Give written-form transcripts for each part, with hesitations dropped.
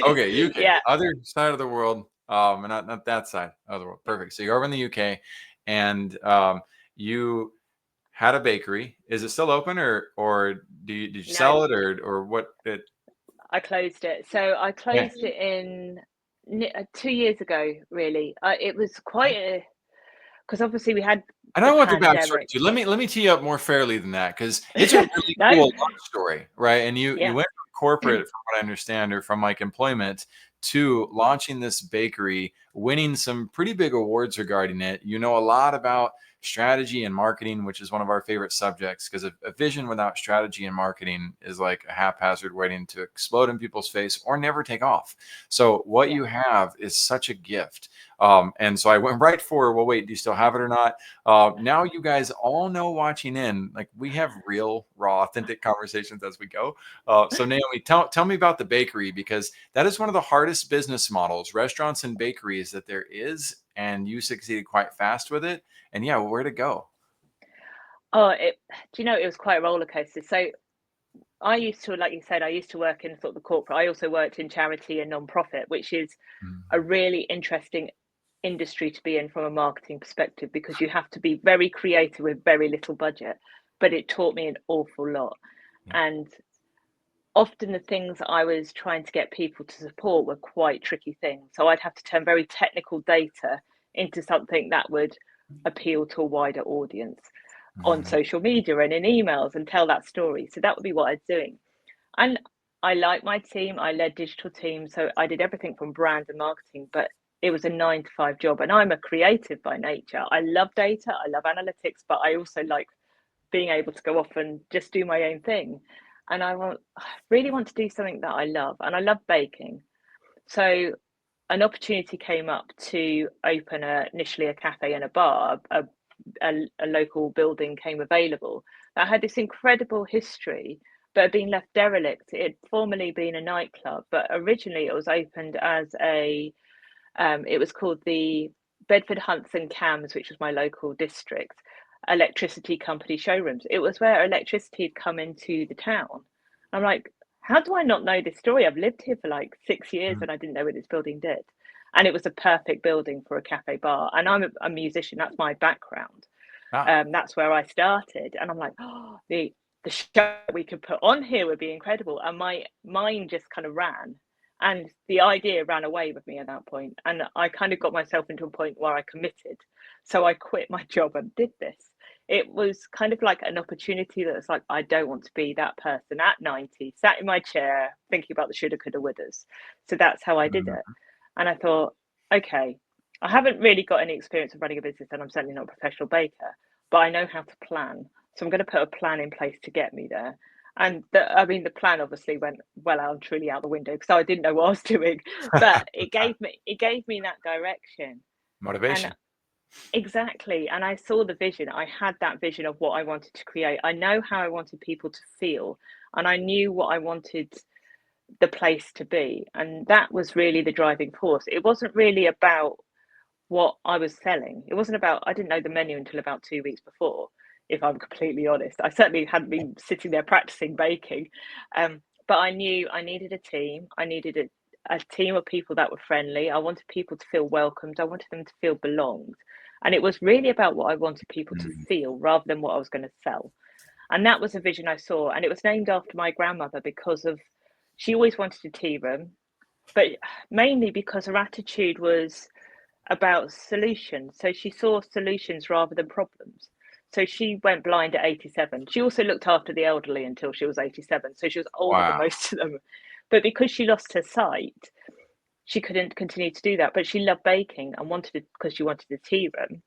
Okay, UK, Yeah. other side of the world, and not that side of the world. Perfect. So you're over in the UK, and you had a bakery. Is it still open, or did you No, sell it, or what? I closed it. So I Okay. closed it in 2 years ago, really. It was quite a, because obviously we had I the don't want the backstory pandemic. too. Let me tee you up more fairly than that, because it's a really No, cool love story, right? And you yeah, went from corporate, from what I understand, or from like employment, to launching this bakery, winning some pretty big awards regarding it. You know a lot about strategy and marketing, which is one of our favorite subjects, because a vision without strategy and marketing is like a haphazard waiting to explode in people's face or never take off. So what yeah. you have is such a gift. And so I went right for, well, wait, do you still have it or not? Now you guys all know, watching in, like, we have real, raw, authentic conversations as we go. So Naomi, tell me about the bakery, because that is one of the hardest business models, restaurants and bakeries, that there is, and you succeeded quite fast with it. And yeah, where to go? Oh, do you know, it was quite a roller coaster. So I used to, like you said, I used to work in sort of the corporate. I also worked in charity and non-profit, which is a Mhm. really interesting industry to be in from a marketing perspective, because you have to be very creative with very little budget. But it taught me an awful lot. Yeah. And often the things I was trying to get people to support were quite tricky things. So I'd have to turn very technical data into something that would appeal to a wider audience on Mhm. social media and in emails, and tell that story. So that would be what I was doing. And I like my team. I led digital teams, so I did everything from brand and marketing, but it was a 9 to 5 job. And I'm a creative by nature. I love data, I love analytics, but I also like being able to go off and just do my own thing. And I really want to do something that I love, and I love baking. So an opportunity came up to open initially a cafe and a bar. A local building came available that had this incredible history, but had been left derelict. It had formerly been a nightclub, but originally it was opened as it was called the Bedford Hunts and Cams, which was my local district, electricity company showrooms. It was where electricity had come into the town. I'm like, how do I not know this story? I've lived here for like 6 years and I didn't know what this building did. And it was a perfect building for a cafe bar. And I'm a musician, that's my background. Ah, That's where I started. And I'm like, oh, the show we could put on here would be incredible. And my mind just kind of ran. And the idea ran away with me at that point. And I kind of got myself into a point where I committed. So I quit my job and did this. It was kind of like an opportunity that was like, I don't want to be that person at 90, sat in my chair thinking about the shoulda, coulda, wouldas. So that's how I did it. mhm. And I thought, okay, I haven't really got any experience of running a business, and I'm certainly not a professional baker, but I know how to plan. So I'm going to put a plan in place to get me there. And the plan obviously went well and truly out the window because I didn't know what I was doing, but it gave me that direction. And Motivation. exactly, and I saw the vision. I had that vision of what I wanted to create. I know how I wanted people to feel, and I knew what I wanted the place to be, and that was really the driving force. It wasn't really about what I was selling. It wasn't about, I didn't know the menu until about 2 weeks before, if I'm completely honest. I certainly hadn't been sitting there practicing baking. But I knew I needed a team. I needed a team of people that were friendly. I wanted people to feel welcomed. I wanted them to feel belonged. And it was really about what I wanted people to Mm. feel rather than what I was going to sell. And that was a vision I saw. And it was named after my grandmother because of, she always wanted a tea room, but mainly because her attitude was about solutions. So she saw solutions rather than problems. So she went blind at 87. She also looked after the elderly until she was 87. So she was older than Wow. most of them. But because she lost her sight, she couldn't continue to do that. But she loved baking and wanted it because she wanted a tea room.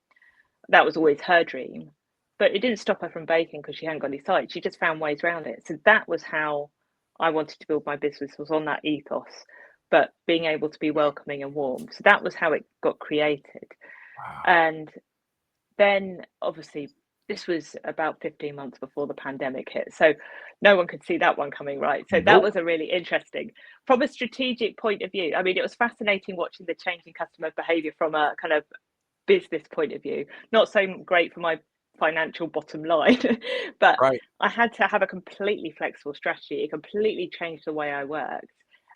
That was always her dream. But it didn't stop her from baking because she hadn't got any sight. She just found ways around it. So that was how I wanted to build my business, was on that ethos, but being able to be welcoming and warm. So that was how it got created. Wow. And then obviously this was about 15 months before the pandemic hit. So no one could see that one coming, right? So that Nope. was a really interesting, from a strategic point of view. I mean, it was fascinating watching the changing customer behavior from a kind of business point of view. Not so great for my financial bottom line, but Right. I had to have a completely flexible strategy. It completely changed the way I worked.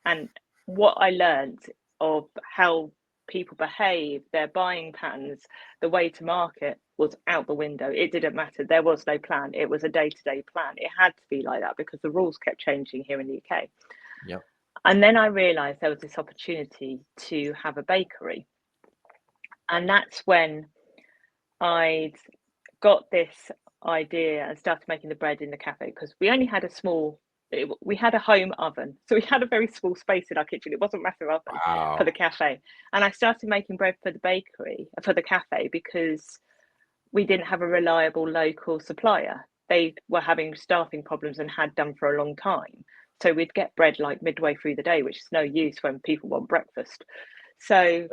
And what I learned of how people behave, their buying patterns, the way to market was out the window. It didn't matter. There was no plan. It was a day-to-day plan. It had to be like that because the rules kept changing here in the UK. Yep. And then I realized there was this opportunity to have a bakery. And that's when I'd got this idea and started making the bread in the cafe because we only had we had a home oven. So we had a very small space in our kitchen. It wasn't a massive oven for the Wow. cafe. And I started making bread for the bakery, for the cafe, because we didn't have a reliable local supplier. They were having staffing problems and had done for a long time. So we'd get bread like midway through the day, which is no use when people want breakfast. So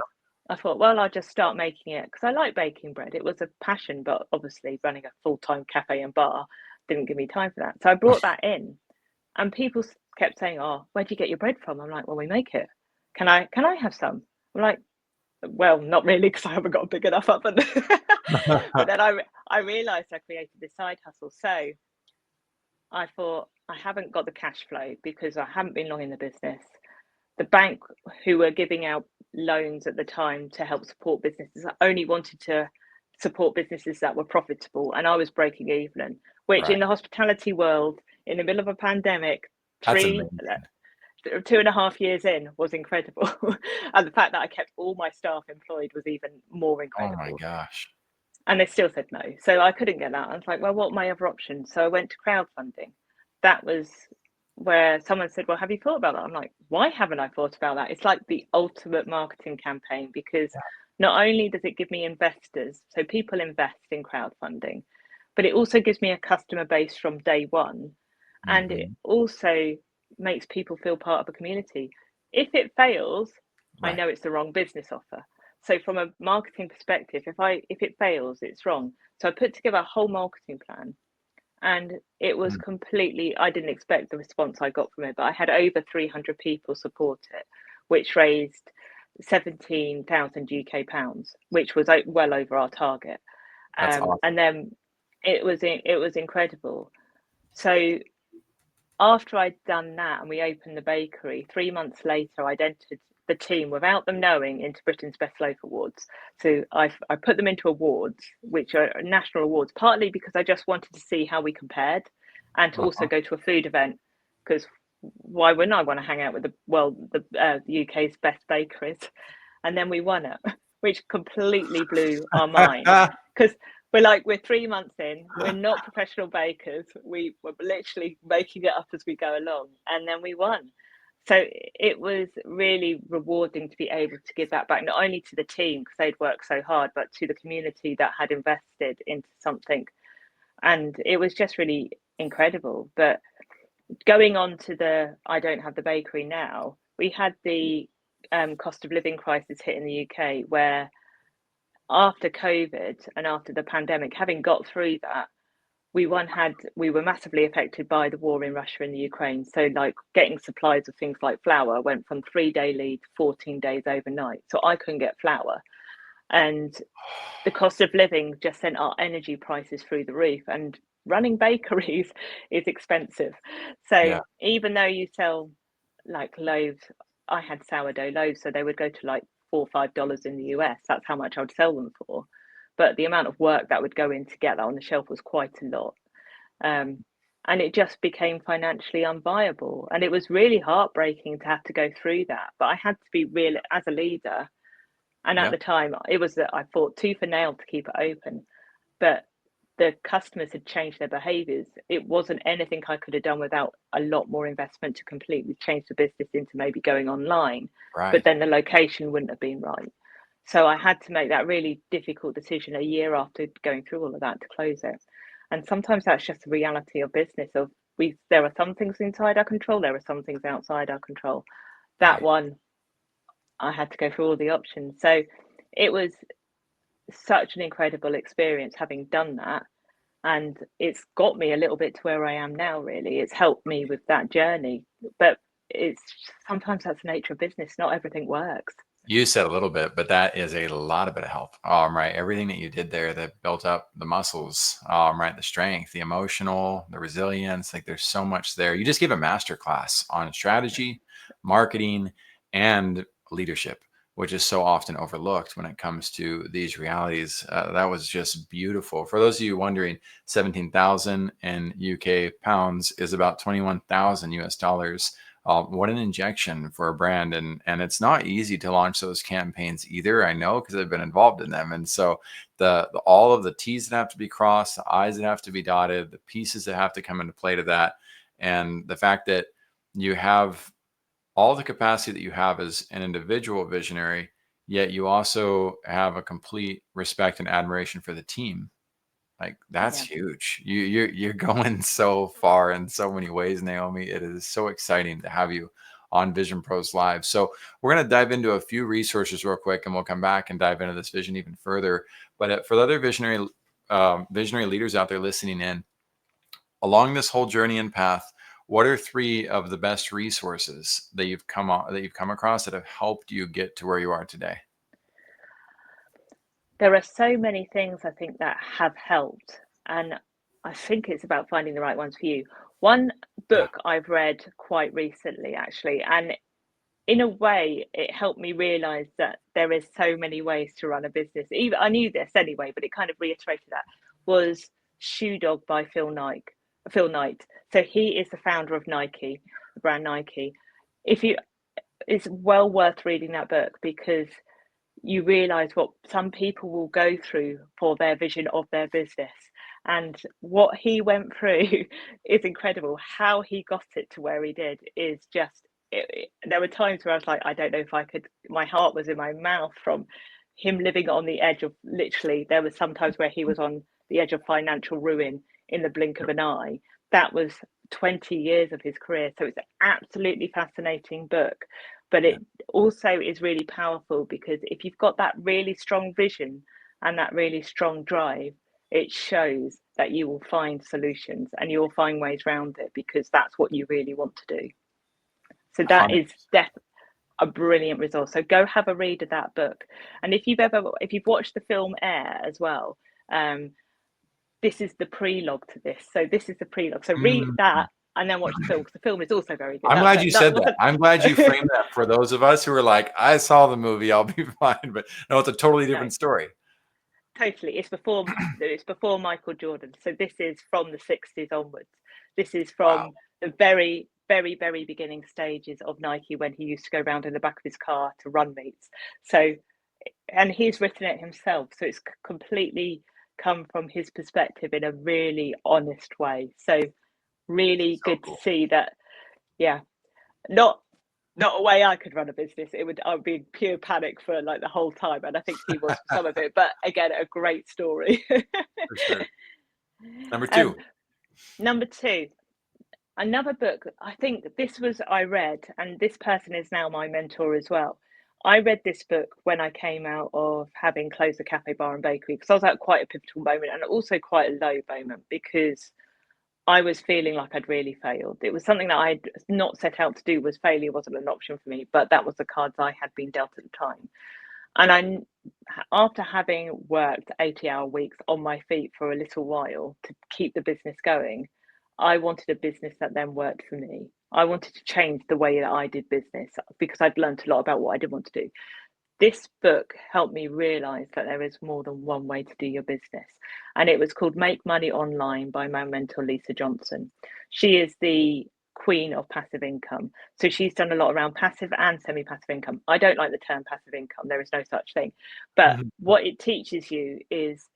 I thought, well, I'll just start making it because I like baking bread. It was a passion, but obviously running a full-time cafe and bar didn't give me time for that. So I brought that in, and people kept saying, "Oh, where do you get your bread from?" I'm like, "Well, we make it. Can I have some?" I'm like, "Well, not really because I haven't got a big enough oven." But then I realized I created this side hustle. So I thought I haven't got the cash flow because I haven't been long in the business. The bank who were giving out loans at the time to help support businesses only wanted to support businesses that were profitable, and I was breaking even, which Right. in the hospitality world, in the middle of a pandemic, That's three amazing. 2.5 years in was incredible. And the fact that I kept all my staff employed was even more Oh my incredible. gosh. And they still said no. So I couldn't get that. I was like, well, what are my other options? So I went to crowdfunding. That was where someone said, well, have you thought about that? I'm like, why haven't I thought about that? It's like the ultimate marketing campaign because not only does it give me investors, so people invest in crowdfunding, but it also gives me a customer base from day one. And it Hmm. also makes people feel part of a community. If it fails, I Right. know it's the wrong business offer. So from a marketing perspective, if it fails, it's wrong. So I put together a whole marketing plan, and it was Mm. completely, I didn't expect the response I got from it, but I had over 300 people support it, which raised 17,000 UK pounds, which was well over our target. That's And awesome. then it was incredible. So after I'd done that and we opened the bakery, 3 months later, I'd entered the team without them knowing into Britain's Best Loaf Awards. So I put them into awards, which are national awards, partly because I just wanted to see how we compared and to also Uh-huh. go to a food event because why wouldn't I want to hang out with the UK's best bakeries? And then we won it, which completely blew our mind because we're 3 months in, we're not professional bakers, we were literally making it up as we go along, and then we won. So it was really rewarding to be able to give that back, not only to the team because they'd worked so hard, but to the community that had invested into something. And it was just really incredible. But going on to the I don't have the bakery now, we had the cost of living crisis hit in the UK, where after COVID and after the pandemic, having got through that, we were massively affected by the war in Russia and the Ukraine. So like getting supplies of things like flour went from 3-day lead to 14 days overnight. So I couldn't get flour. And the cost of living just sent our energy prices through the roof. And running bakeries is expensive. So Yeah. even though you sell like loaves, I had sourdough loaves, so they would go to like $4 or $5 in the US. That's how much I would sell them for. But the amount of work that would go in to get that on the shelf was quite a lot. Um, and it just became financially unviable. And it was really heartbreaking to have to go through that. But I had to be real as a leader. And at Yeah. the time, it was that I fought tooth and nail to keep it open. But the customers had changed their behaviors. It wasn't anything I could have done without a lot more investment to completely change the business into maybe going online. But Right. then the location wouldn't have been right. So I had to make that really difficult decision a year after going through all of that to close it. And sometimes that's just the reality of business of there are some things inside our control, there are some things outside our control. That Right. one I had to go through all the options. So it was such an incredible experience having done that. And it's got me a little bit to where I am now, really. It's helped me with that journey. But it's sometimes that's the nature of business. Not everything works. You said a little bit, but that is a lot of bit of help. Right. Everything that you did there that built up the muscles, right. The strength, the emotional, the resilience, like there's so much there. You just gave a master class on strategy, marketing, and leadership, which is so often overlooked when it comes to these realities. That was just beautiful. For those of you wondering, 17,000 in UK pounds is about 21,000 US dollars. What an injection for a brand. And it's not easy to launch those campaigns either. I know, because I've been involved in them. And so the all of the T's that have to be crossed, the I's that have to be dotted, the pieces that have to come into play to that, and the fact that you have all the capacity that you have as an individual visionary, yet you also have a complete respect and admiration for the team. Like, that's Yeah. huge. You're going so far in so many ways, Naomi. It is so exciting to have you on Vision Pros Live. So we're going to dive into a few resources real quick, and we'll come back and dive into this vision even further. But for the other visionary leaders out there listening in, along this whole journey and path, what are 3 of the best resources that you've come across that have helped you get to where you are today? There are so many things I think that have helped, and I think it's about finding the right ones for you. One Yeah. book I've read quite recently, actually, and in a way, it helped me realize that there is so many ways to run a business. Even I knew this anyway, but it kind of reiterated that. Was Shoe Dog by Phil Knight. Phil Knight. So he is the founder of Nike, the brand Nike. If you, it's well worth reading that book, because you realize what some people will go through for their vision of their business, and what he went through is incredible. How he got it to where he did is just there were times where I was like, I don't know if I could, my heart was in my mouth from him living on the edge of, literally, there was sometimes where he was on the edge of financial ruin in the blink of an eye. That was 20 years of his career. So it's an absolutely fascinating book, but Yeah. it also is really powerful, because if you've got that really strong vision and that really strong drive, it shows that you will find solutions and you will find ways around it, because that's what you really want to do. So that 100. is a brilliant resource. So go have a read of that book. And if you've watched the film Air as well, um, this is the prelogue to this. So this is the prelogue. So read Mm. that and then watch the film, because the film is also very good. I'm glad you That said that. wasn't I'm glad you framed that for those of us who are like, I saw the movie, I'll be fine. But no, it's a totally no, different story. totally. It's before Michael Jordan. So this is from the 60s onwards. This is Wow. from the very, very, very beginning stages of Nike, when he used to go around in the back of his car to run meets. So, and he's written it himself. So it's completely come from his perspective in a really honest way. So really So good to cool. see that. Yeah, not not a way I could run a business. I would be in pure panic for like the whole time, and I think he was for some of it. But again, a great story. For sure. Number um, 2. Number two, another book. I think this was I read, and this person is now my mentor as well. I read this book when I came out of having closed the cafe, bar, and bakery, because I was at quite a pivotal moment, and also quite a low moment, because I was feeling like I'd really failed. It was something that I'd not set out to do. Was failure wasn't an option for me, but that was the cards I had been dealt at the time. And after having worked 80-hour weeks on my feet for a little while to keep the business going, I wanted a business that then worked for me. I wanted to change the way that I did business, because I'd learned a lot about what I didn't want to do. This book helped me realize that there is more than one way to do your business. And it was called Make Money Online by my mentor, Lisa Johnson. She is the queen of passive income. So she's done a lot around passive and semi passive income. I don't like the term passive income, there is no such thing. But what it teaches you is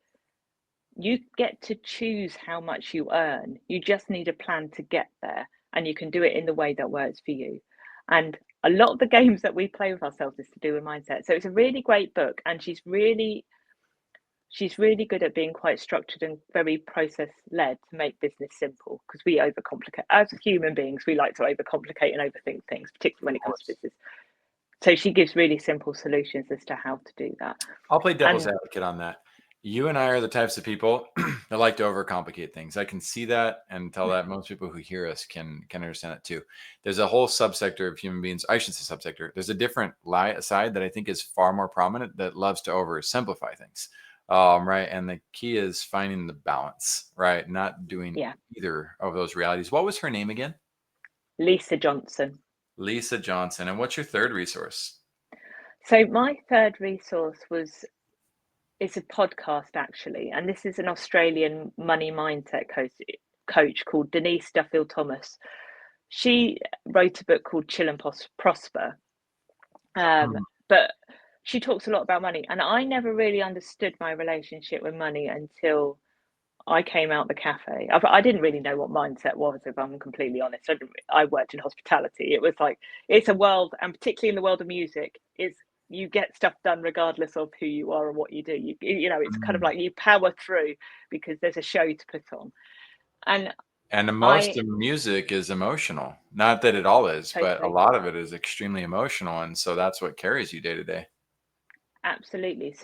you get to choose how much you earn. You just need a plan to get there, and you can do it in the way that works for you. And a lot of the games that we play with ourselves is to do with mindset. So it's a really great book, and she's really good at being quite structured and very process led to make business simple, because we overcomplicate as human beings. We like to overcomplicate and overthink things, particularly when it comes to business. So she gives really simple solutions as to how to do that. I'll play devil's And advocate on that. You and I are the types of people that like to overcomplicate things. I can see that and tell that most people who hear us can understand it too. There's a whole subsector of human beings. I should say subsector. There's a different side that I think is far more prominent that loves to oversimplify things. Right. And the key is finding the balance, right? Not doing yeah, either of those realities. What was her name again? Lisa Johnson. Lisa Johnson. And what's your third resource? So my third resource is a podcast actually, and this is an Australian money mindset coach called Denise Duffield Thomas. She wrote a book called Chill and Prosper, Hmm. but she talks a lot about money, and I never really understood my relationship with money until I came out the cafe. I didn't really know what mindset was, if I'm completely honest. I worked in hospitality. It was like, it's a world, and particularly in the world of music, it's you get stuff done regardless of who you are and what you do. It's kind of Mm. like you power through because there's a show to put on. And And most I of music is emotional. Not that it all is, but a totally, lot of it is extremely emotional. And so that's what carries you day to day. absolutely.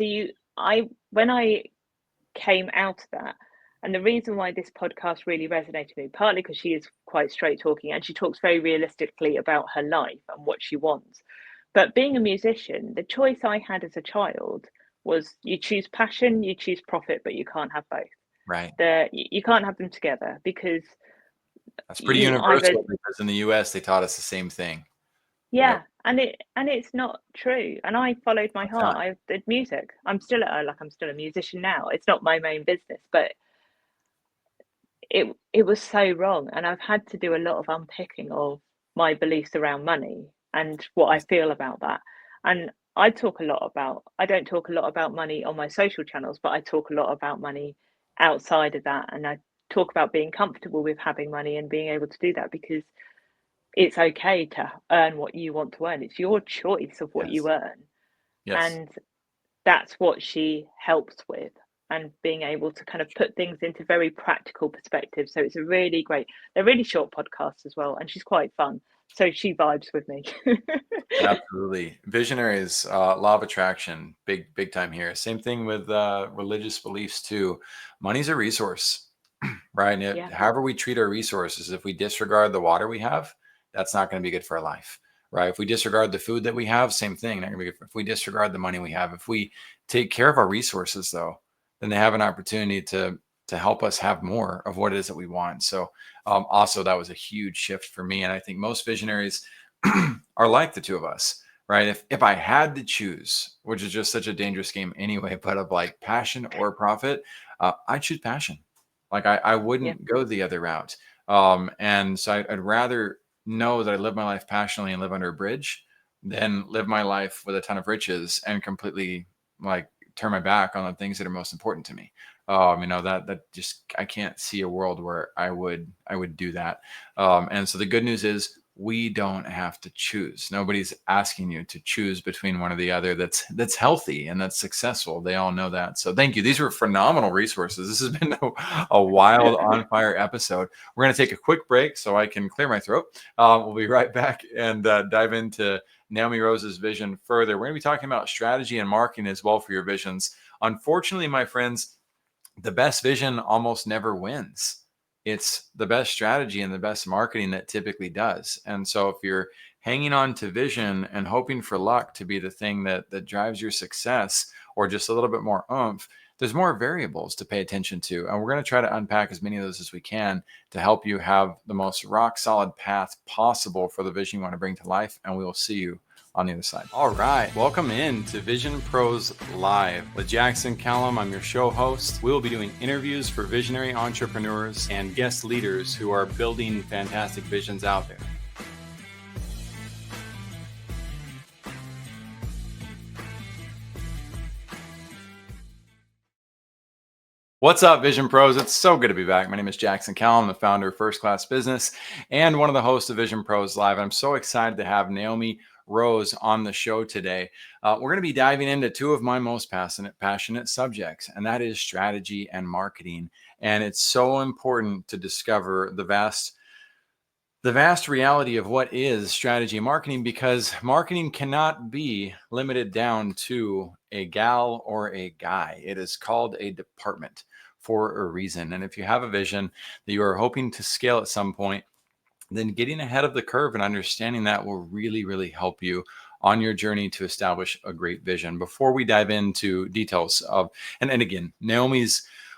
When I came out of that. And the reason why this podcast really resonated with me, partly because she is quite straight talking and she talks very realistically about her life and what she wants. But being a musician, the choice I had as a child was you choose passion, you choose profit, but you can't have both. Right. You can't have them together because That's pretty you either universal because in the US, they taught us the same thing. Yep. yeah, and it's not true. And I followed my What's heart. that? I did music. I'm still a musician now. It's not my main business, but it was so wrong, and I've had to do a lot of unpicking of my beliefs around money and what I Yes. feel about that. And I don't talk a lot about money on my social channels, but I talk a lot about money outside of that, and I talk about being comfortable with having money and being able to do that because it's okay to earn what you want to earn. It's your choice of what you Yes. earn. Yes. And that's what she helps with, and being able to kind of put things into very practical perspective. So it's a really great, they're really short podcasts as well, and she's quite fun. So she vibes with me. Absolutely. Visionaries, law of attraction, big time here. Same thing with religious beliefs too. Money's a resource, right? And Yeah, however we treat our resources, if we disregard the water we have, that's not going to be good for our life, right? If we disregard the food that we have, same thing. Not gonna be good if we disregard the money we have. If we take care of our resources, though, then they have an opportunity to help us have more of what it is that we want. So, also that was a huge shift for me, and I think most visionaries are like the two of us, right? If I had to choose, which is just such a dangerous game anyway, but of like passion or profit, I choose passion. Like I yeah, wouldn't go the other route. And so I'd rather know that I live my life passionately and live under a bridge than live my life with a ton of riches and completely like turn my back on the things that are most important to me. That just I can't see a world where I would do that. And so the good news is we don't have to choose. Nobody's asking you to choose between one or the other. That's healthy and that's successful. They all know that. So thank you. These were phenomenal resources. This has been a wild, on fire episode. We're going to take a quick break so I can clear my throat. We'll be right back and dive into Naomi Rose's vision further. We're going to be talking about strategy and marketing as well for your visions. Unfortunately, my friends, the best vision almost never wins. It's the best strategy and the best marketing that typically does. And so if you're hanging on to vision and hoping for luck to be the thing that drives your success or just a little bit more oomph, there's more variables to pay attention to. And we're going to try to unpack as many of those as we can to help you have the most rock solid path possible for the vision you want to bring to life. And we will see you on the other side. All right. Welcome in to Vision Pros Live with Jackson Callum. I'm your show host. We will be doing interviews for visionary entrepreneurs and guest leaders who are building fantastic visions out there. What's up, Vision Pros? It's so good to be back. My name is Jackson Callum, the founder of First Class Business and one of the hosts of Vision Pros Live. I'm so excited to have Naomi Rose on the show today. We're going to be diving into two of my most passionate subjects, and that is strategy and marketing. And it's so important to discover the vast reality of what is strategy and marketing, because marketing cannot be limited down to a gal or a guy. It is called a department for a reason. And if you have a vision that you are hoping to scale at some point, then getting ahead of the curve and understanding that will really, really help you on your journey to establish a great vision. Before we dive into details of, and again,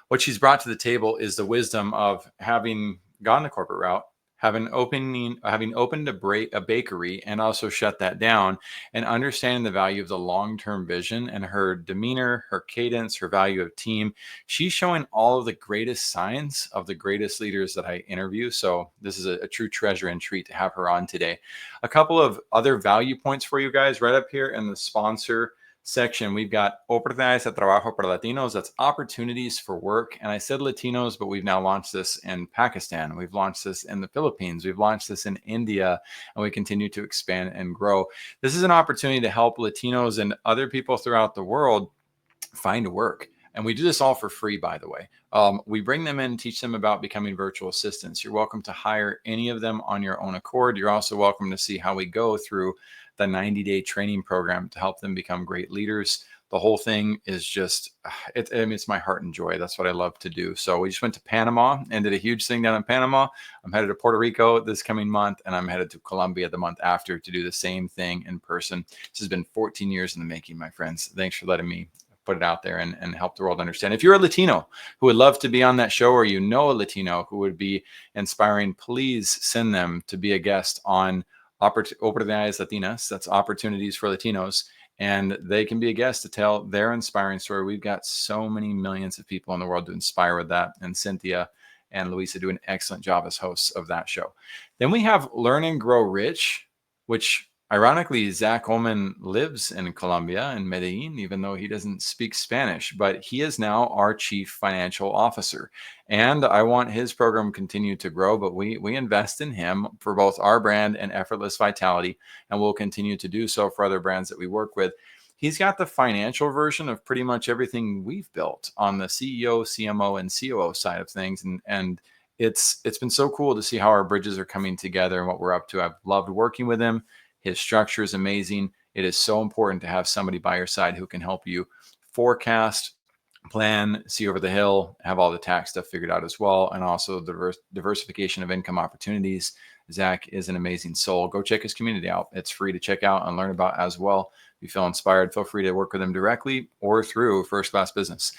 what she's brought to the table is the wisdom of having gone the corporate route, having opened a bakery and also shut that down, and understanding the value of the long-term vision and her demeanor, her cadence, her value of team. She's showing all of the greatest signs of the greatest leaders that I interview. So this is a true treasure and treat to have her on today. A couple of other value points for you guys right up here in the sponsor section. We've got oportunidades de trabajo para Latinos. That's opportunities for work. And I said Latinos, but we've now launched this in Pakistan. We've launched this in the Philippines. We've launched this in India, and we continue to expand and grow. This is an opportunity to help Latinos and other people throughout the world find work. And we do this all for free, by the way. We bring them in and teach them about becoming virtual assistants. You're welcome to hire any of them on your own accord. You're also welcome to see how we go through the 90-day training program to help them become great leaders. The whole thing is just, it's my heart and joy. That's what I love to do. So we just went to Panama and did a huge thing down in Panama. I'm headed to Puerto Rico this coming month, and I'm headed to Colombia the month after to do the same thing in person. This has been 14 years in the making, my friends. Thanks for letting me put it out there and help the world understand. If you're a Latino who would love to be on that show, or you know a Latino who would be inspiring, please send them to be a guest on Oportunidades Latinas. That's opportunities for Latinos. And they can be a guest to tell their inspiring story. We've got so many millions of people in the world to inspire with that. And Cynthia and Luisa do an excellent job as hosts of that show. Then we have Learn and Grow Rich, which ironically, Zach Ullman lives in Colombia, in Medellin, even though he doesn't speak Spanish, but he is now our chief financial officer. And I want his program to continue to grow, but we invest in him for both our brand and Effortless Vitality, and we'll continue to do so for other brands that we work with. He's got the financial version of pretty much everything we've built on the CEO, CMO, and COO side of things. And it's been so cool to see how our bridges are coming together and what we're up to. I've loved working with him. His structure is amazing. It is so important to have somebody by your side who can help you forecast, plan, see over the hill, have all the tax stuff figured out as well, and also the diversification of income opportunities. Zach is an amazing soul. Go check his community out. It's free to check out and learn about as well. If you feel inspired, feel free to work with him directly or through First Class Business.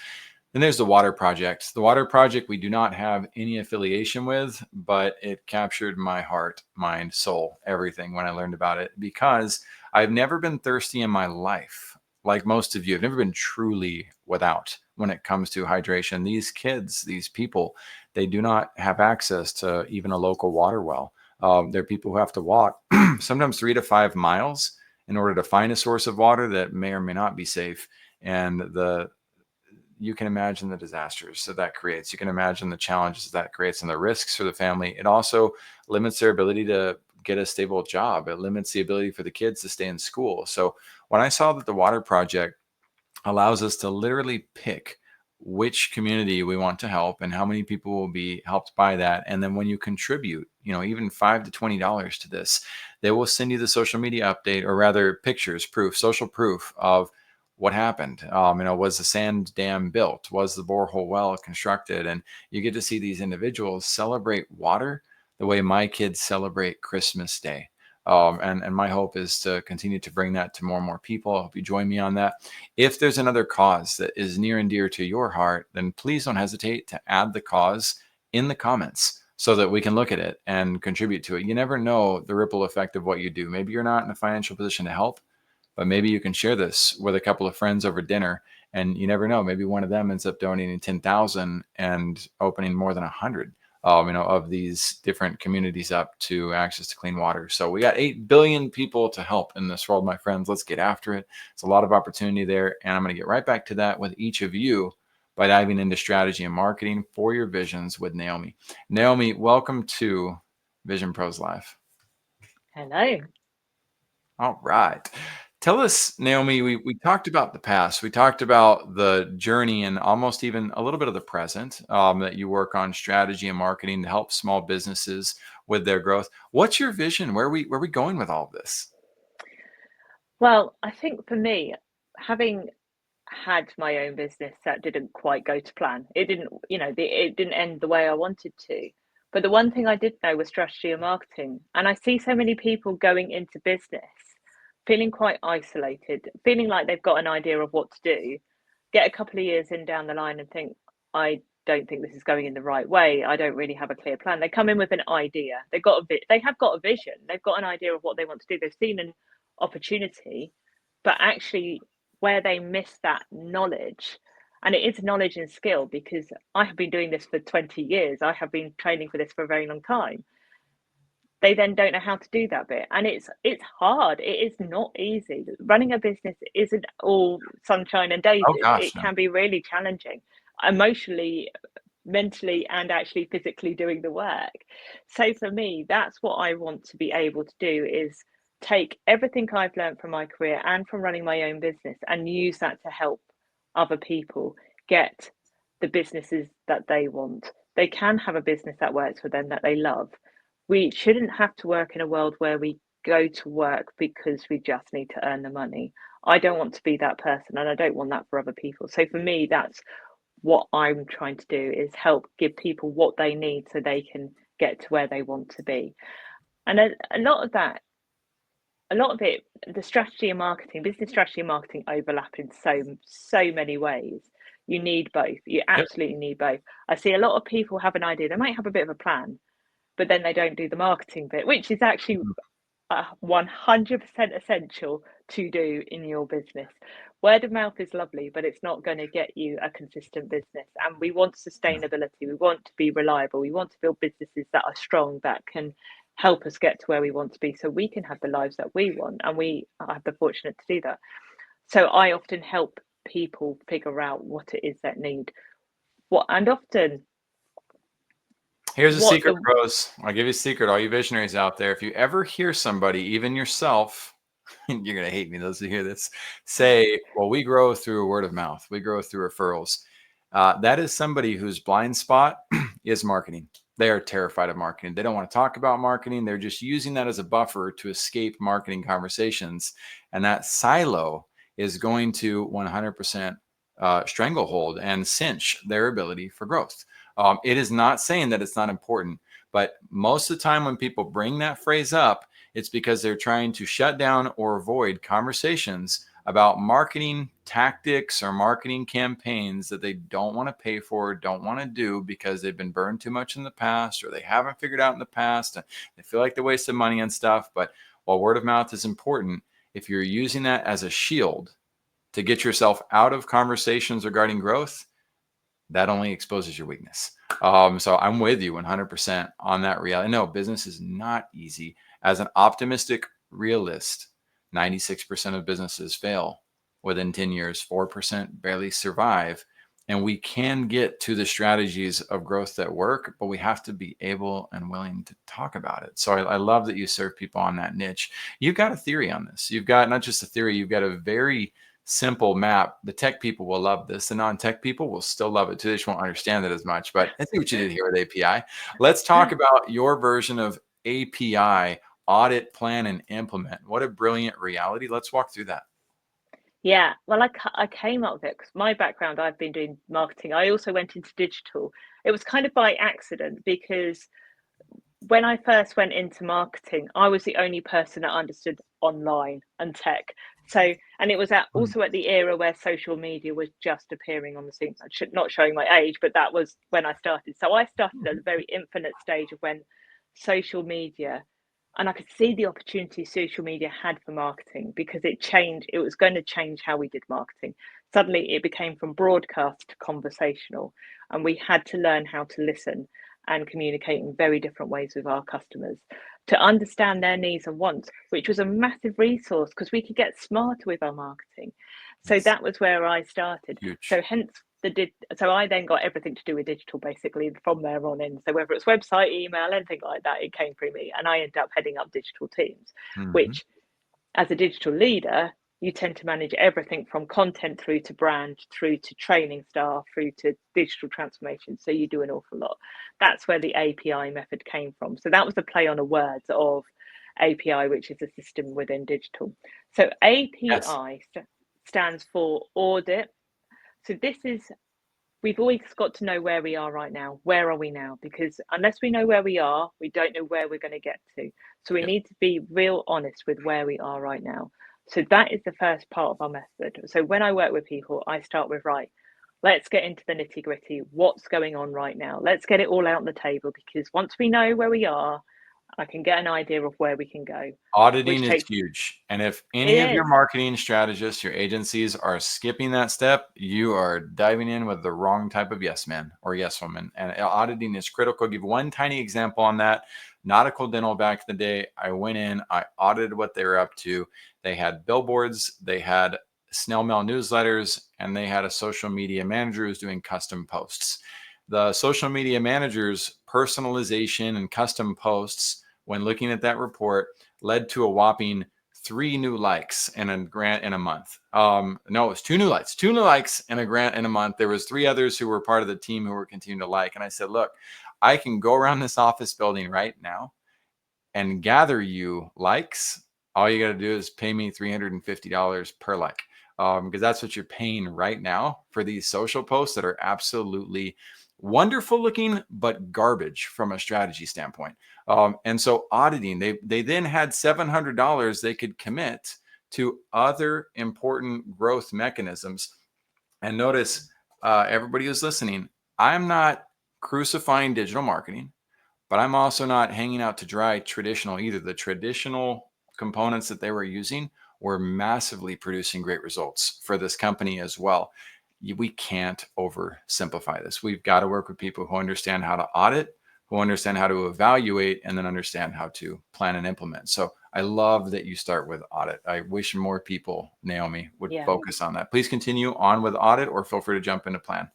Then there's the Water Project. The Water Project we do not have any affiliation with, but it captured my heart, mind, soul, everything when I learned about it, because I've never been thirsty in my life. Like most of you, I've never been truly without when it comes to hydration. These kids, these people, they do not have access to even a local water well. There are people who have to walk sometimes 3 to 5 miles in order to find a source of water that may or may not be safe. And you can imagine the disasters that creates. You can imagine the challenges that creates and the risks for the family. It also limits their ability to get a stable job. It limits the ability for the kids to stay in school. So when I saw that the Water Project allows us to literally pick which community we want to help and how many people will be helped by that. And then when you contribute, even $5 to $20 to this, they will send you the social media update, or rather pictures, proof, social proof of what happened. Was the sand dam built? Was the borehole well constructed? And you get to see these individuals celebrate water the way my kids celebrate Christmas Day. And my hope is to continue to bring that to more and more people. I hope you join me on that. If there's another cause that is near and dear to your heart, then please don't hesitate to add the cause in the comments so that we can look at it and contribute to it. You never know the ripple effect of what you do. Maybe you're not in a financial position to help, but maybe you can share this with a couple of friends over dinner, and you never know. Maybe one of them ends up donating 10,000 and opening more than 100, of these different communities up to access to clean water. So we got 8 billion people to help in this world, my friends. Let's get after it. It's a lot of opportunity there, and I'm going to get right back to that with each of you by diving into strategy and marketing for your visions with Naomi. Naomi, welcome to Vision Pros Live. Hello. All right. Tell us, Naomi, we talked about the past. We talked about the journey and almost even a little bit of the present, that you work on strategy and marketing to help small businesses with their growth. What's your vision? Where are we going with all of this? Well, I think for me, having had my own business that didn't quite go to plan, it didn't, it didn't end the way I wanted to. But the one thing I did know was strategy and marketing. And I see so many people going into business feeling quite isolated, feeling like they've got an idea of what to do, get a couple of years in down the line and think, I don't think this is going in the right way. I don't really have a clear plan. They come in with an idea. They have got a vision. They've got an idea of what they want to do. They've seen an opportunity, but actually where they miss that knowledge, and it is knowledge and skill, because I have been doing this for 20 years. I have been training for this for a very long time. They then don't know how to do that bit, and it's hard. It is not easy. Running a business isn't all sunshine and Oh daisies. gosh, It no. can be really challenging, emotionally, mentally, and actually physically doing the work. So for me, that's what I want to be able to do, is take everything I've learned from my career and from running my own business and use that to help other people get the businesses that they want. They can have a business that works for them, that they love. We shouldn't have to work in a world where we go to work because we just need to earn the money. I don't want to be that person, and I don't want that for other people. So for me, that's what I'm trying to do, is help give people what they need so they can get to where they want to be. And a lot of that, a lot of it, the strategy and marketing, business strategy and marketing overlap in so many ways. You need both. You Yep. absolutely need both. I see a lot of people have an idea. They might have a bit of a plan, but then they don't do the marketing bit, which is actually 100% essential to do in your business. Word of mouth is lovely, but it's not going to get you a consistent business. And we want sustainability. We want to be reliable. We want to build businesses that are strong, that can help us get to where we want to be, so we can have the lives that we want. And we have the fortunate to do that. So I often help people figure out what it is that need what, and often Here's a what secret, the Rose. I'll give you a secret, all you visionaries out there. If you ever hear somebody, even yourself, you're going to hate me, those who hear this, say, well, we grow through word of mouth. We grow through referrals. That is somebody whose blind spot is marketing. They are terrified of marketing. They don't want to talk about marketing. They're just using that as a buffer to escape marketing conversations. And that silo is going to 100% stranglehold and cinch their ability for growth. It is not saying that it's not important, but most of the time when people bring that phrase up, it's because they're trying to shut down or avoid conversations about marketing tactics or marketing campaigns that they don't want to pay for, don't want to do because they've been burned too much in the past, or they haven't figured out in the past. They feel like they wasted money on stuff. But while word of mouth is important, if you're using that as a shield to get yourself out of conversations regarding growth, that only exposes your weakness. So I'm with you 100% on that reality. No, business is not easy. As an optimistic realist, 96% of businesses fail within 10 years, 4% barely survive. And we can get to the strategies of growth that work, but we have to be able and willing to talk about it. So I love that you serve people on that niche. You've got a theory on this. You've got not just a theory, you've got a very simple map. The tech people will love this. The non-tech people will still love it too. They just won't understand it as much. But I see what you did here with API. Let's talk about your version of API: audit, plan, and implement. What a brilliant reality. Let's walk through that. Yeah, well, I came up with it because my background, I've been doing marketing. I also went into digital. It was kind of by accident, because when I first went into marketing, I was the only person that understood online and tech. So, and it was also at the era where social media was just appearing on the scene. Not showing my age, but that was when I started. So I started at a very infinite stage of when social media, and I could see the opportunity social media had for marketing, because it was going to change how we did marketing. Suddenly it became from broadcast to conversational, and we had to learn how to listen and communicate in very different ways with our customers to understand their needs and wants, which was a massive resource because we could get smarter with our marketing. So that was where I started. Huge. So hence so I then got everything to do with digital basically from there on in. So whether it's website, email, anything like that, it came through me, and I ended up heading up digital teams, which, as a digital leader, you tend to manage everything from content through to brand, through to training staff, through to digital transformation. So you do an awful lot. That's where the API method came from. So that was a play on the words of API, which is a system within digital. So Yes. API stands for audit. So we've always got to know where we are right now. Where are we now? Because unless we know where we are, we don't know where we're going to get to. So we Yep. need to be real honest with where we are right now. So that is the first part of our method. So when I work with people, I start with, right, let's get into the nitty gritty. What's going on right now? Let's get it all out on the table, because once we know where we are, I can get an idea of where we can go. Auditing Which is takes, huge. And if it any of your is. marketing strategists, your agencies are skipping that step, you are diving in with the wrong type of yes man or yes woman. And auditing is critical. I'll give one tiny example on that. Nautical Dental back in the day, I went in, I audited what they were up to. They had billboards, they had snail mail newsletters, and they had a social media manager who was doing custom posts. The social media manager's personalization and custom posts, when looking at that report, led to a whopping 3 new likes and a grant in a month. No, it was 2 new likes and a grant in a month. There was 3 others who were part of the team who were continuing to like. And I said, look, I can go around this office building right now and gather you likes. All you got to do is pay me $350 per like, because that's what you're paying right now for these social posts that are absolutely wonderful looking, but garbage from a strategy standpoint. And so auditing, they then had $700 they could commit to other important growth mechanisms. And notice, everybody who's listening, I'm not crucifying digital marketing, but I'm also not hanging out to dry traditional either. The traditional components that they were using were massively producing great results for this company as well. We can't oversimplify this. We've got to work with people who understand how to audit, who understand how to evaluate, and then understand how to plan and implement. So I love that you start with audit. I wish more people, Naomi, would Yeah. focus on that. Please continue on with audit, or feel free to jump into plan.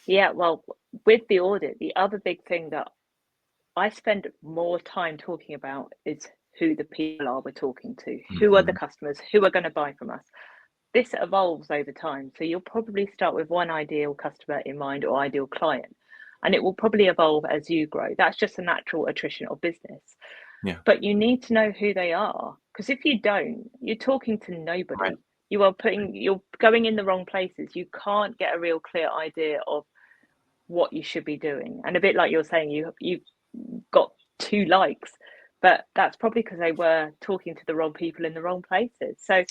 Yeah. Well, with the audit, the other big thing that I spend more time talking about is who the people are we're talking to, who are the Mhm. customers, who are going to buy from us. This evolves over time. So you'll probably start with one ideal customer in mind or ideal client, and it will probably evolve as you grow. That's just a natural attrition of business. Yeah. But you need to know who they are, because if you don't, you're talking to Right. nobody. You're going in the wrong places. You can't get a real clear idea of what you should be doing. And a bit like you're saying, you got 2 likes, but that's probably because they were talking to the wrong people in the wrong places. So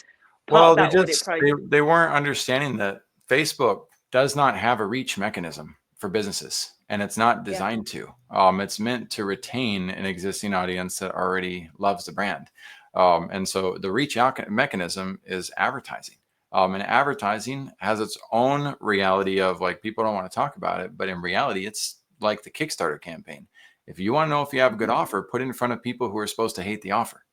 part of Well, they that audit just process. they weren't understanding that Facebook does not have a reach mechanism for businesses, and it's not Yeah. designed to. It's meant to retain an existing audience that already loves the brand, and so the reach out mechanism is advertising. And advertising has its own reality of, like, people don't want to talk about it, but in reality, it's like the Kickstarter campaign. If you want to know if you have a good offer, put it in front of people who are supposed to hate the offer.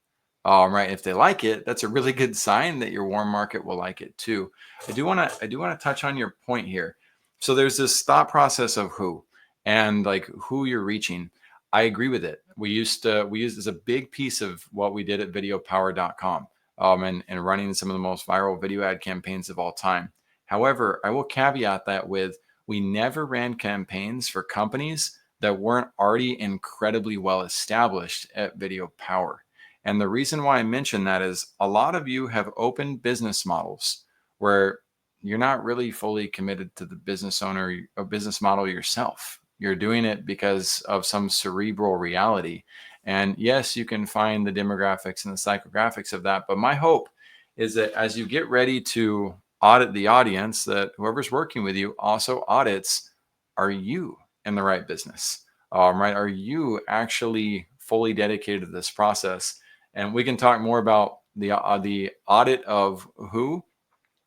Right. If they like it, that's a really good sign that your warm market will like it too. I do want to touch on your point here. So there's this thought process of who, and like who you're reaching. I agree with it. We used as a big piece of what we did at videopower.com, and running some of the most viral video ad campaigns of all time. However, I will caveat that with, we never ran campaigns for companies that weren't already incredibly well established at Video Power. And the reason why I mention that is, a lot of you have opened business models where you're not really fully committed to the business owner or business model yourself. You're doing it because of some cerebral reality. And yes, you can find the demographics and the psychographics of that. But my hope is that as you get ready to audit the audience, that whoever's working with you also audits, are you in the right business? Right? Are you actually fully dedicated to this process? And we can talk more about the audit of who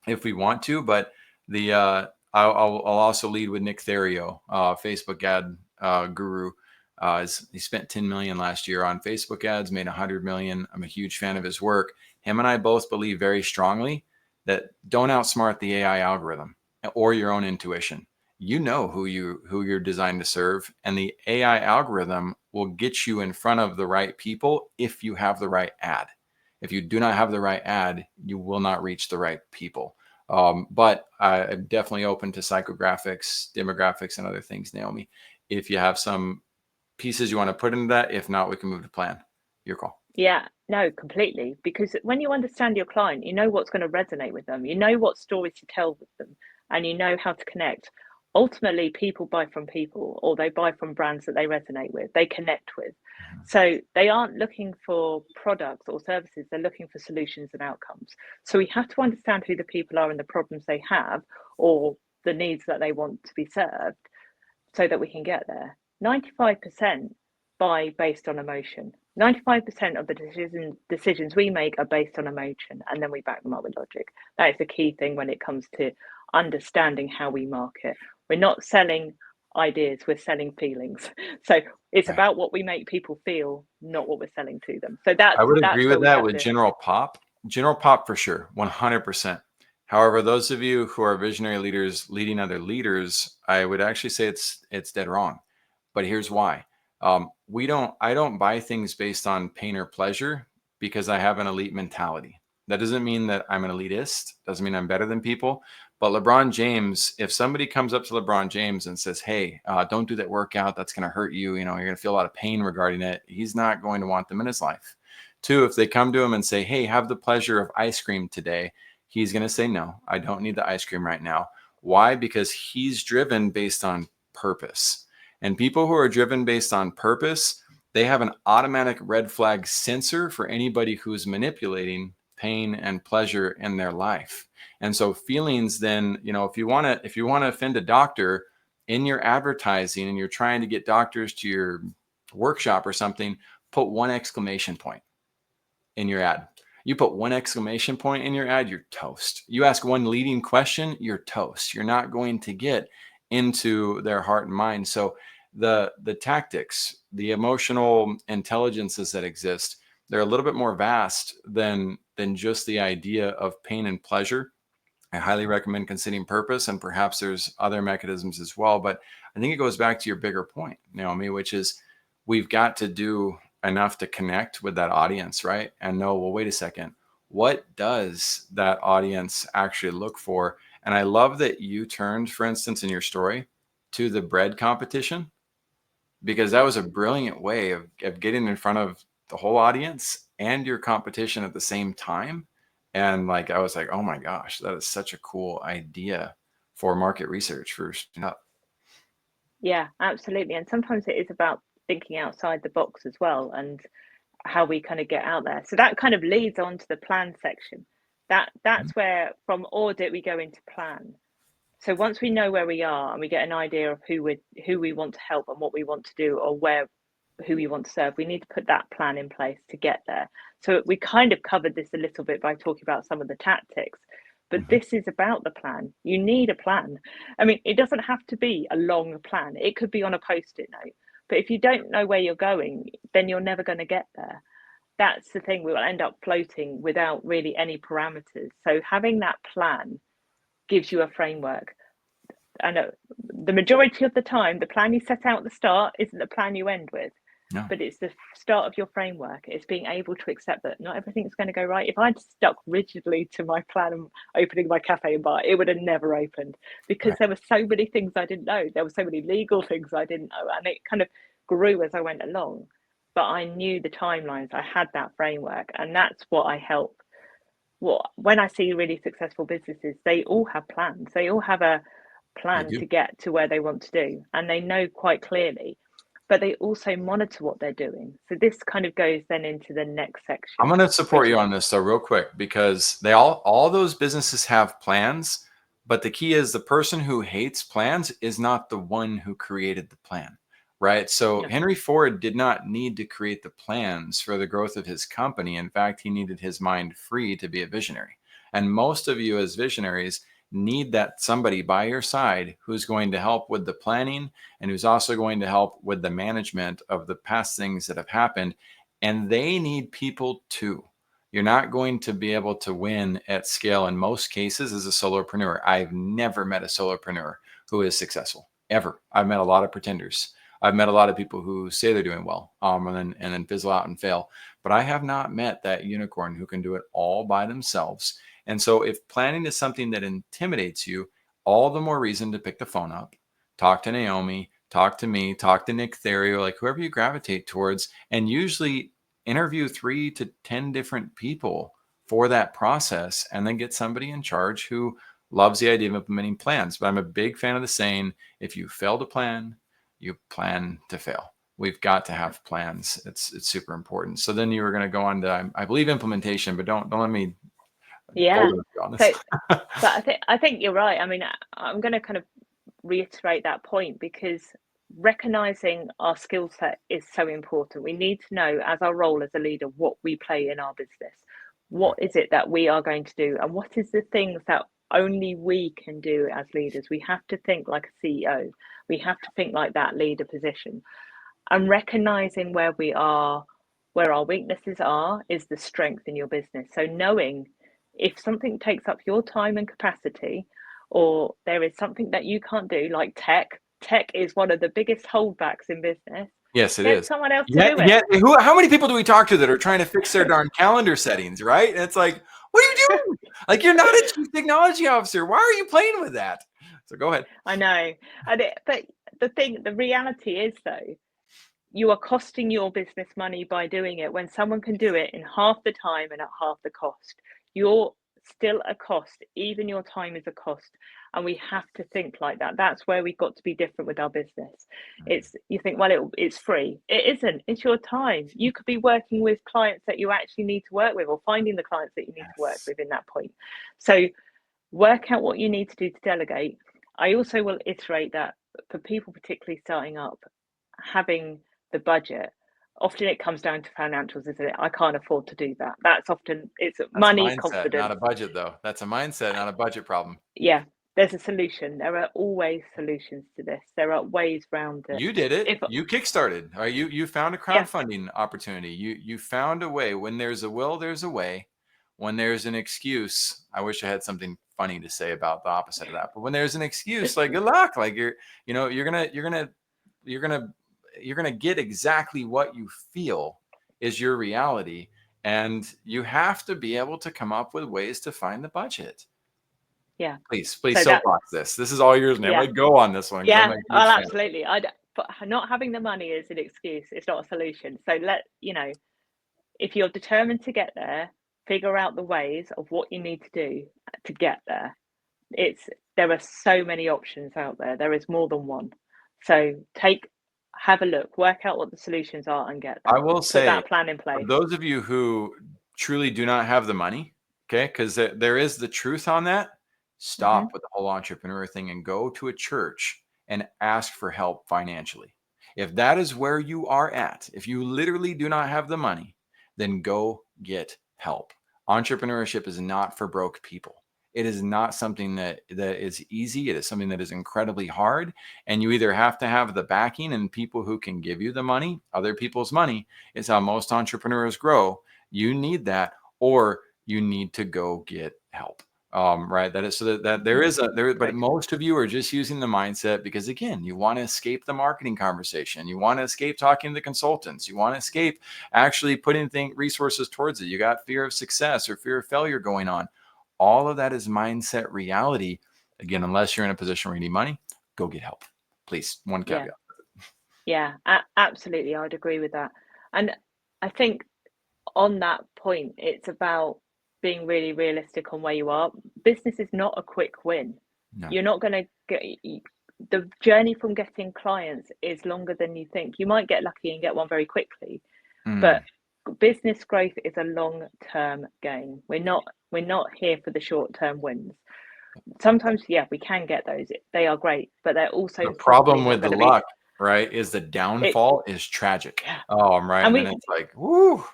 if we want to, but the I'll also lead with Nick Therio, Facebook ad guru. He spent 10 million last year on Facebook ads, made 100 million. I'm a huge fan of his work. Him and I both believe very strongly that don't outsmart the AI algorithm or your own intuition. You know who you're designed to serve, and the AI algorithm will get you in front of the right people if you have the right ad. If you do not have the right ad, you will not reach the right people. But I'm definitely open to psychographics, demographics, and other things, Naomi. If you have some pieces you want to put into that, if not, we can move to plan. Your call. Yeah, no, completely. Because when you understand your client, you know what's going to resonate with them, you know what stories to tell with them, and you know how to connect. Ultimately, people buy from people, or they buy from brands that they resonate with, they connect with. Mhm. So they aren't looking for products or services, they're looking for solutions and outcomes. So we have to understand who the people are and the problems they have, or the needs that they want to be served so that we can get there. 95% buy based on emotion. 95% of the decisions we make are based on emotion, and then we back them up with logic. That is the key thing when it comes to understanding how we market. We're not selling ideas, we're selling feelings. So it's about what we make people feel, not what we're selling to them. So I would agree where with we that have with to. General pop for sure, 100%. However, those of you who are visionary leaders leading other leaders, I would actually say it's dead wrong. But here's why. I don't buy things based on pain or pleasure because I have an elite mentality. That doesn't mean that I'm an elitist. Doesn't mean I'm better than people. But LeBron James, if somebody comes up to LeBron James and says, "Hey, don't do that workout. That's going to hurt you. You know, you're going to feel a lot of pain regarding it," he's not going to want them in his life. Two, if they come to him and say, "Hey, have the pleasure of ice cream today," he's going to say, "No, I don't need the ice cream right now." Why? Because he's driven based on purpose. And people who are driven based on purpose, they have an automatic red flag sensor for anybody who's manipulating pain and pleasure in their life. And so feelings then, if you want to offend a doctor in your advertising and you're trying to get doctors to your workshop or something, put one exclamation point in your ad. You put one exclamation point in your ad, you're toast. You ask one leading question, you're toast. You're not going to get into their heart and mind. So the tactics, the emotional intelligences that exist, they're a little bit more vast than just the idea of pain and pleasure. I highly recommend considering purpose, and perhaps there's other mechanisms as well. But I think it goes back to your bigger point, Naomi, which is we've got to do enough to connect with that audience, right? And know, well, wait a second, what does that audience actually look for? And I love that you turned, for instance, in your story to the bread competition, because that was a brilliant way of getting in front of the whole audience and your competition at the same time. And like, I was like, oh my gosh, that is such a cool idea for market research for up. Yeah, absolutely. And sometimes it is about thinking outside the box as well, and how we kind of get out there. So that kind of leads on to the plan section. That's where from audit we go into plan. So once we know where we are and we get an idea of who we want to help and what we want to do, or who we want to serve, we need to put that plan in place to get there. So we kind of covered this a little bit by talking about some of the tactics, but this is about the plan. You need a plan. I mean, it doesn't have to be a long plan. It could be on a post-it note. But if you don't know where you're going, then you're never going to get there. That's the thing. We will end up floating without really any parameters. So having that plan gives you a framework. I know the majority of the time, the plan you set out at the start isn't the plan you end with. No. But it's the start of your framework. It's being able to accept that not everything's going to go right. If I'd stuck rigidly to my plan of opening my cafe and bar, it would have never opened, because there were so many things I didn't know. There were so many legal things I didn't know, and it kind of grew as I went along. But I knew the timelines. I had that framework, and that's what I help. When I see really successful businesses, they all have plans. They all have a plan to get to where they want to do, and they know quite clearly, but they also monitor what they're doing. So this kind of goes then into the next section. I'm going to support you on this though, real quick, because all those businesses have plans, but the key is the person who hates plans is not the one who created the plan, right? So Henry Ford did not need to create the plans for the growth of his company. In fact, he needed his mind free to be a visionary. And most of you as visionaries need that somebody by your side who's going to help with the planning and who's also going to help with the management of the past things that have happened. And they need people too. You're not going to be able to win at scale in most cases as a solopreneur. I've never met a solopreneur who is successful, ever. I've met a lot of pretenders. I've met a lot of people who say they're doing well and then fizzle out and fail. But I have not met that unicorn who can do it all by themselves. And so if planning is something that intimidates you, all the more reason to pick the phone up, talk to Naomi, talk to me, talk to Nick Therio, like whoever you gravitate towards, and usually interview 3 to 10 different people for that process, and then get somebody in charge who loves the idea of implementing plans. But I'm a big fan of the saying, if you fail to plan, you plan to fail. We've got to have plans. It's super important. So then you were going to go on to, I believe, implementation, but don't let me Yeah. Older, to be So, honest. but I think you're right. I mean, I'm going to kind of reiterate that point because recognizing our skill set is so important. We need to know, as our role as a leader, what we play in our business. What is it that we are going to do, and what is the things that only we can do as leaders? We have to think like a CEO. We have to think like that leader position, and recognizing where we are, where our weaknesses are, is the strength in your business. So knowing if something takes up your time and capacity, or there is something that you can't do, like tech is one of the biggest holdbacks in business. Yes, it Get is. someone else to Yeah, do it. yeah. How many people do we talk to that are trying to fix their darn calendar settings, right? And it's like, what are you doing? Like, you're not a chief technology officer. Why are you playing with that? So go ahead. I know, but the reality is though, you are costing your business money by doing it when someone can do it in half the time and at half the cost. You're still a cost, even your time is a cost. And we have to think like that. That's where we've got to be different with our business. It's you think, well, it's free. It isn't. It's your time. You could be working with clients that you actually need to work with, or finding the clients that you need to work Yes. with in that point. So work out what you need to do to delegate. I also will iterate that for people, particularly starting up, having the budget, often it comes down to financials, isn't it? I can't afford to do that. That's often it's That's a money, mindset, not confidence. a budget, though. That's a mindset, not a budget problem. Yeah, there's a solution. There are always solutions to this. There are ways around it. You did it. If You kickstarted. Right? You found a yeah, crowdfunding opportunity. You found a way. When there's a will, there's a way. When there's an excuse, I wish I had something funny to say about the opposite of that. But when there's an excuse, like good luck. Like you're gonna get exactly what you feel is your reality. And you have to be able to come up with ways to find the budget. yeah. Please So that soapbox this. This is all yours, yeah, Naomi. Go on this one because I'm yeah. a Well, huge fan. absolutely. But not having the money is an excuse. It's not a solution. So if you're determined to get there, figure out the ways of what you need to do to get there. There are so many options out there. There is more than one. So have a look, work out what the solutions are, and get I them. will Put say, that plan in for place. those of you who truly do not have the money, okay, because there is the truth on that, Hmm. stop with the whole entrepreneur thing and go to a church and ask for help financially. If that is where you are at, if you literally do not have the money, then go get help. Entrepreneurship is not for broke people. It is not something that is easy. It is something that is incredibly hard. And you either have to have the backing and people who can give you the money, other people's money is how most entrepreneurs grow. You need that, or you need to go get help. Right. That is so that there is but Great. most of you are just using the mindset because, again, you want to escape the marketing conversation. You want to escape talking to the consultants. You want to escape actually putting resources towards it. You got fear of success or fear of failure going on. All of that is mindset reality. Again, unless you're in a position where you need money, go get help. Please. One Yeah, caveat. yeah, absolutely. I'd agree with that. And I think on that point, it's about being really realistic on where you are. Business is not a quick win. No. You're not going to get the journey from getting clients is longer than you think. You might get lucky and get one very quickly, but Mm. business growth is a long-term game. We're not here for the short-term wins. Sometimes, yeah, we can get those. They are great, but they're also The probably problem not with the going to be luck, right, is the it. downfall is tragic. Yeah, Oh, I'm right. and And then we it's like, woo.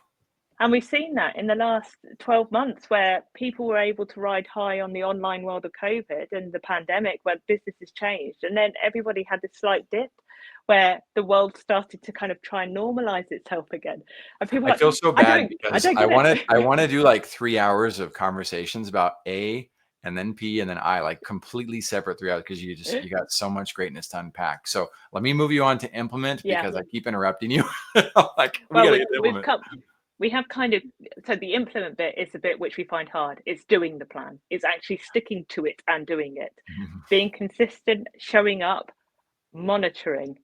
and we've seen that in the last 12 months where people were able to ride high on the online world of COVID and the pandemic, where businesses changed, and then everybody had this slight dip where the world started to kind of try and normalize itself again, and people I are like, feel so I bad don't I because don't I get want to I it. want to do like 3 hours of conversations about A and then P and then I, like completely separate 3 hours because you got so much greatness to unpack. So let me move you on to implement Yeah, because I keep interrupting you. Like we well, got to we, get to we've implement. come we have kind of so the implement bit is the bit which we find hard. It's doing the plan. It's actually sticking to it and doing it, being consistent, showing up, monitoring,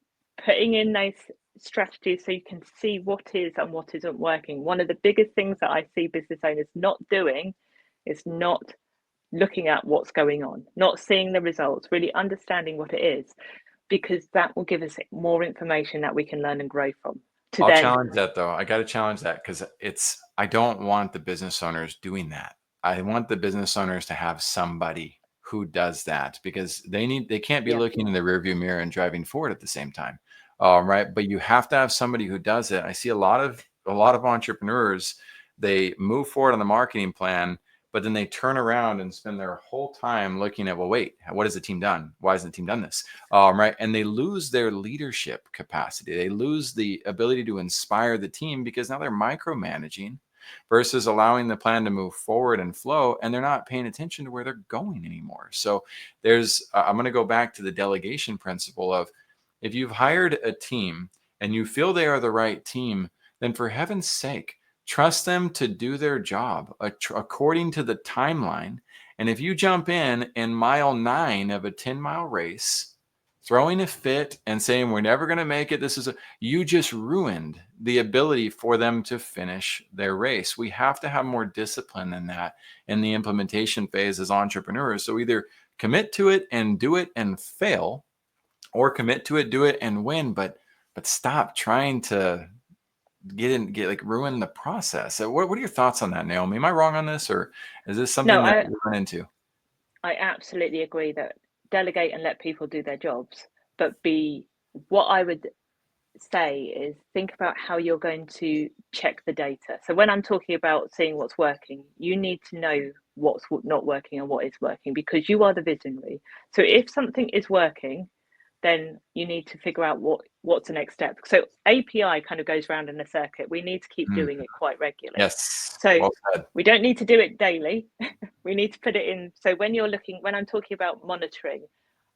putting in those strategies so you can see what is and what isn't working. One of the biggest things that I see business owners not doing is not looking at what's going on, not seeing the results, really understanding what it is, because that will give us more information that we can learn and grow from. To I'll then, challenge that though. I got to challenge that because I don't want the business owners doing that. I want the business owners to have somebody who does that, because they can't be Yeah. looking in the rearview mirror and driving forward at the same time. Right. But you have to have somebody who does it. I see a lot of entrepreneurs, they move forward on the marketing plan, but then they turn around and spend their whole time looking at, well, wait, what has the team done? Why hasn't the team done this? Right. And they lose their leadership capacity. They lose the ability to inspire the team, because now they're micromanaging versus allowing the plan to move forward and flow, and they're not paying attention to where they're going anymore. So I'm going to go back to the delegation principle of, if you've hired a team and you feel they are the right team, then for heaven's sake, trust them to do their job according to the timeline. And if you jump in mile 9 of a 10-mile race, throwing a fit and saying we're never going to make it, you just ruined the ability for them to finish their race. We have to have more discipline than that in the implementation phase as entrepreneurs. So either commit to it and do it and fail, or commit to it, do it and win, but stop trying to ruin the process. So what are your thoughts on that, Naomi? Am I wrong on this, or is this something No, that you run into? I absolutely agree that delegate and let people do their jobs, but what I would say is think about how you're going to check the data. So when I'm talking about seeing what's working, you need to know what's not working and what is working, because you are the visionary. So if something is working, then you need to figure out what's the next step. So API kind of goes round in a circuit. We need to keep doing it quite regularly. Yes, So well said. we don't need to do it daily. We need to put it in. So when I'm talking about monitoring,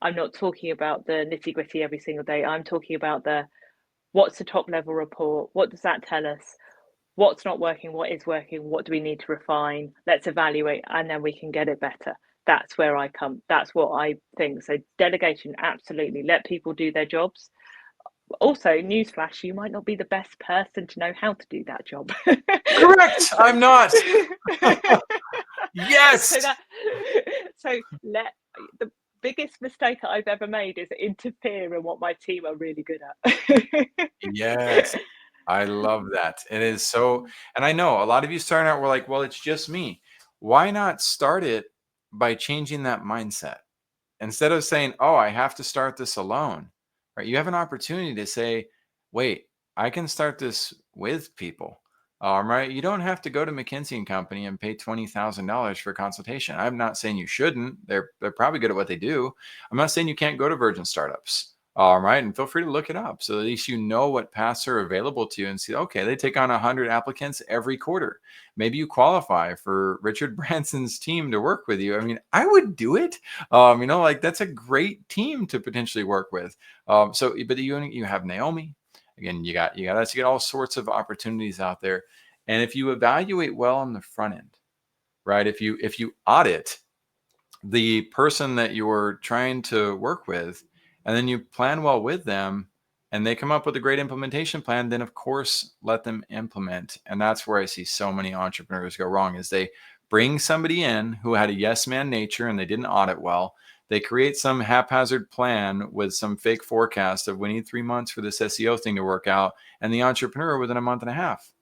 I'm not talking about the nitty gritty every single day. I'm talking about what's the top level report? What does that tell us? What's not working? What is working? What do we need to refine? Let's evaluate, and then we can get it better. That's where I come. That's what I think. So delegation, absolutely. Let people do their jobs. Also, newsflash, you might not be the best person to know how to do that job. Correct. I'm not. so Yes. let the biggest mistake I've ever made is interfere in what my team are really good at. Yes. I love that. It is so, and I know a lot of you starting out were like, well, it's just me. Why not start it by changing that mindset? Instead of saying, oh, I have to start this alone, right? You have an opportunity to say, wait, I can start this with people. Right? You don't have to go to McKinsey and Company and pay $20,000 for a consultation. I'm not saying you shouldn't. They're probably good at what they do. I'm not saying you can't go to Virgin Startups. Right. And feel free to look it up. So at least you know what paths are available to you and see, okay, they take on 100 applicants every quarter. Maybe you qualify for Richard Branson's team to work with you. I mean, I would do it. Like that's a great team to potentially work with. But you have Naomi. Again, you got us. You got all sorts of opportunities out there. And if you evaluate well on the front end, right? If you audit the person that you're trying to work with, and then you plan well with them, and they come up with a great implementation plan, then of course let them implement. And that's where I see so many entrepreneurs go wrong, is they bring somebody in who had a yes man nature and they didn't audit well. They create some haphazard plan with some fake forecast of we need 3 months for this SEO thing to work out, and the entrepreneur within a month and a half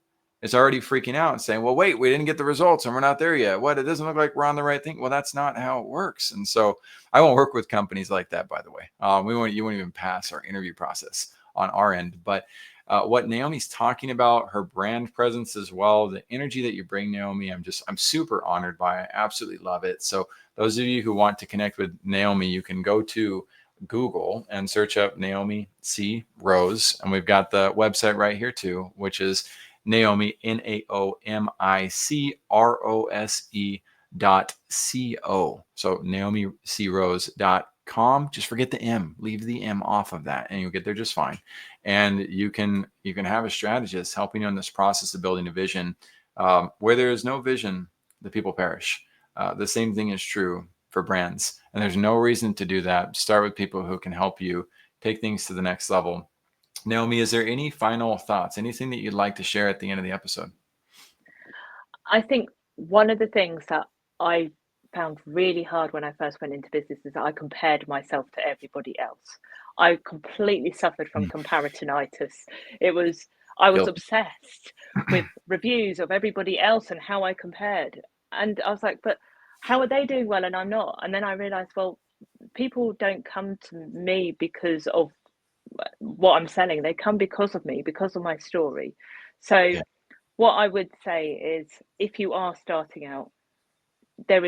is already freaking out and saying, well, wait, we didn't get the results and we're not there yet. What? It doesn't look like we're on the right thing. Well, that's not how it works. And so I won't work with companies like that, by the way. You won't even pass our interview process on our end. But what Naomi's talking about, her brand presence as well, the energy that you bring, Naomi, I'm super honored by. I absolutely love it. So those of you who want to connect with Naomi, you can go to Google and search up Naomi C. Rose. And we've got the website right here too, which is Naomi, NaomiCrose.co. So NaomiCrose.com. Just forget the M, leave the M off of that, and you'll get there just fine. And you can have a strategist helping you in this process of building a vision. Where there is no vision, the people perish. The same thing is true for brands. And there's no reason to do that. Start with people who can help you take things to the next level. Naomi, is there any final thoughts? Anything that you'd like to share at the end of the episode? I think one of the things that I found really hard when I first went into business is that I compared myself to everybody else. I completely suffered from comparisonitis. I was Guilty. obsessed with reviews of everybody else and how I compared. And I was like, but how are they doing well and I'm not? And then I realized, well, people don't come to me because of what I'm selling. They come because of me, because of my story. So Yeah. what I would say is, if you are starting out, there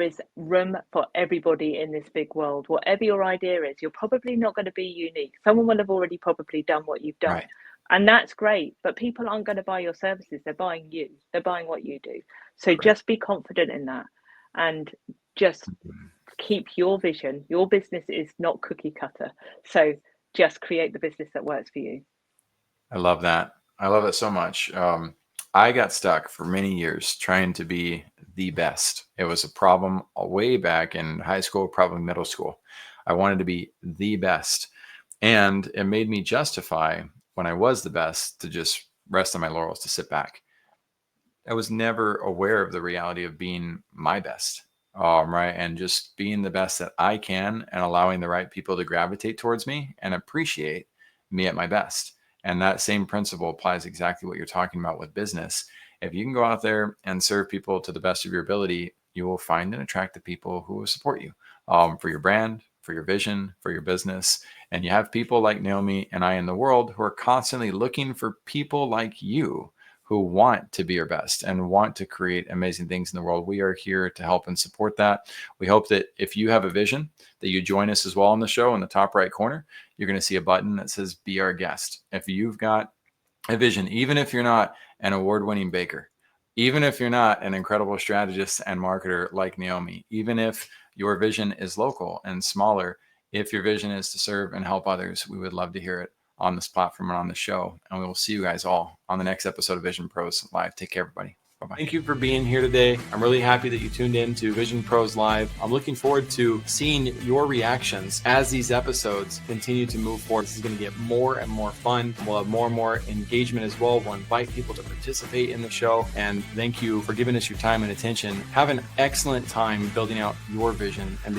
is room for everybody in this big world. Whatever your idea is, you're probably not going to be unique. Someone will have already probably done what you've done. Right. And that's great, but people aren't going to buy your services. They're buying you. They're buying what you do. So Correct. just be confident in that, and just keep your vision. Your business is not cookie cutter. So just create the business that works for you. I love that. I love it so much. I got stuck for many years trying to be the best. It was a problem way back in high school, probably middle school. I wanted to be the best. And it made me justify when I was the best to just rest on my laurels, to sit back. I was never aware of the reality of being my best, right? And just being the best that I can and allowing the right people to gravitate towards me and appreciate me at my best. And that same principle applies exactly what you're talking about with business. If you can go out there and serve people to the best of your ability, you will find and attract the people who will support you for your brand, for your vision, for your business. And you have people like Naomi and I in the world who are constantly looking for people like you who want to be your best and want to create amazing things in the world. We are here to help and support that. We hope that if you have a vision, that you join us as well on the show. In the top right corner, you're going to see a button that says Be Our Guest. If you've got a vision, even if you're not an award-winning baker, even if you're not an incredible strategist and marketer like Naomi, even if your vision is local and smaller, if your vision is to serve and help others, we would love to hear it on this platform and on the show. And we will see you guys all on the next episode of Vision Pros Live. Take care, everybody. Bye-bye. Thank you for being here today. I'm really happy that you tuned in to Vision Pros Live. I'm looking forward to seeing your reactions as these episodes continue to move forward. This is going to get more and more fun. We'll have more and more engagement as well. We'll invite people to participate in the show. And thank you for giving us your time and attention. Have an excellent time building out your vision and